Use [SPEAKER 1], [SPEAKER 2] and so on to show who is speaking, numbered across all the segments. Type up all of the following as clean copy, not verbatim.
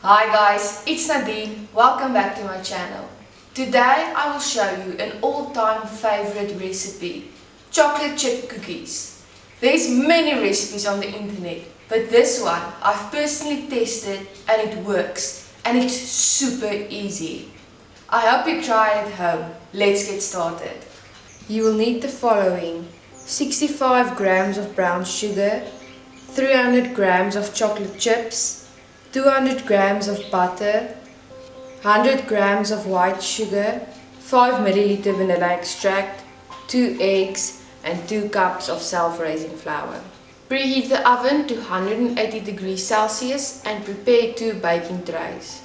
[SPEAKER 1] Hi guys, it's Nadine. Welcome back to my channel. Today I will show you an all-time favorite recipe, chocolate chip cookies. There's many recipes on the internet, but this one I've personally tested and it works and it's super easy. I hope you try it at home. Let's get started. You will need the following: 65 grams of brown sugar, 300 grams of chocolate chips, 200 grams of butter, 100 grams of white sugar, 5 ml vanilla extract, 2 eggs and 2 cups of self-raising flour. Preheat the oven to 180 degrees Celsius and prepare 2 baking trays.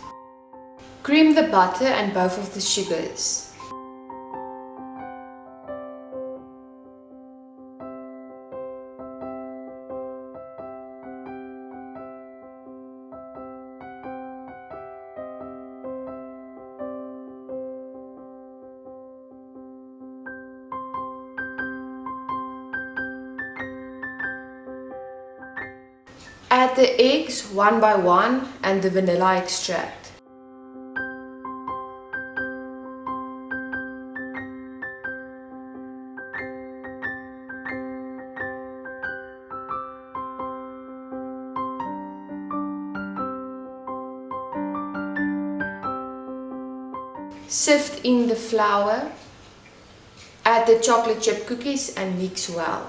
[SPEAKER 1] Cream the butter and both of the sugars. Add the eggs one by one and the vanilla extract. Sift in the flour, add the chocolate chip cookies and mix well.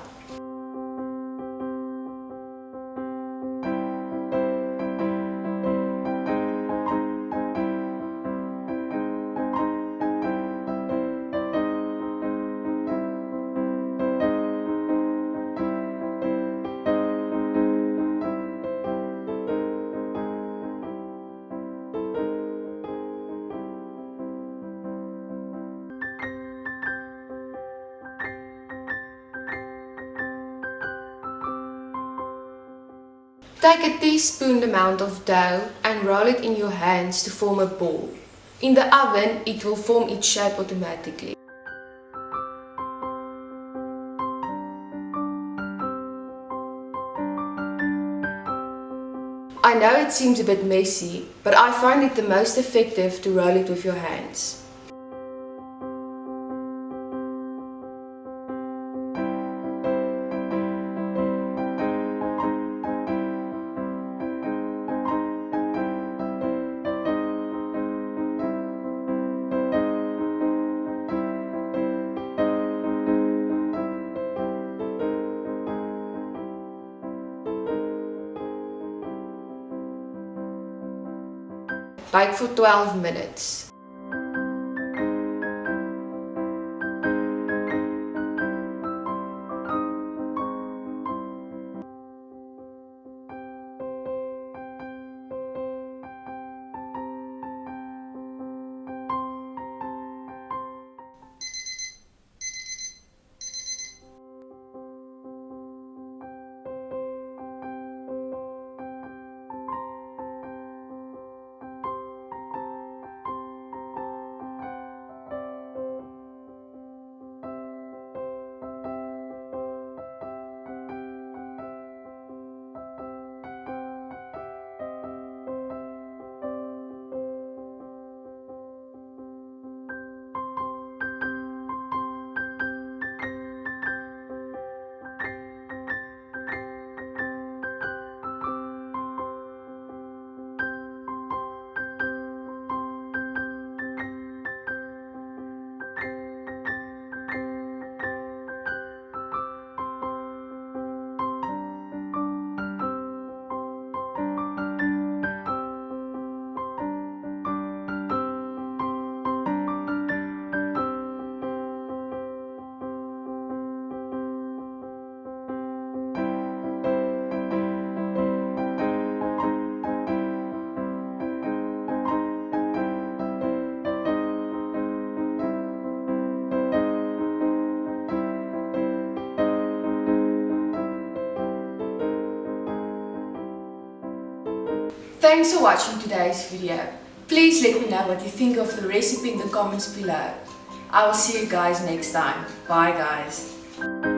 [SPEAKER 1] Take a teaspoon amount of dough and roll it in your hands to form a ball. In the oven, it will form its shape automatically. I know it seems a bit messy, but I find it the most effective to roll it with your hands. Bake for 12 minutes. Thanks for watching today's video. Please let me know what you think of the recipe in the comments below. I will see you guys next time. Bye guys.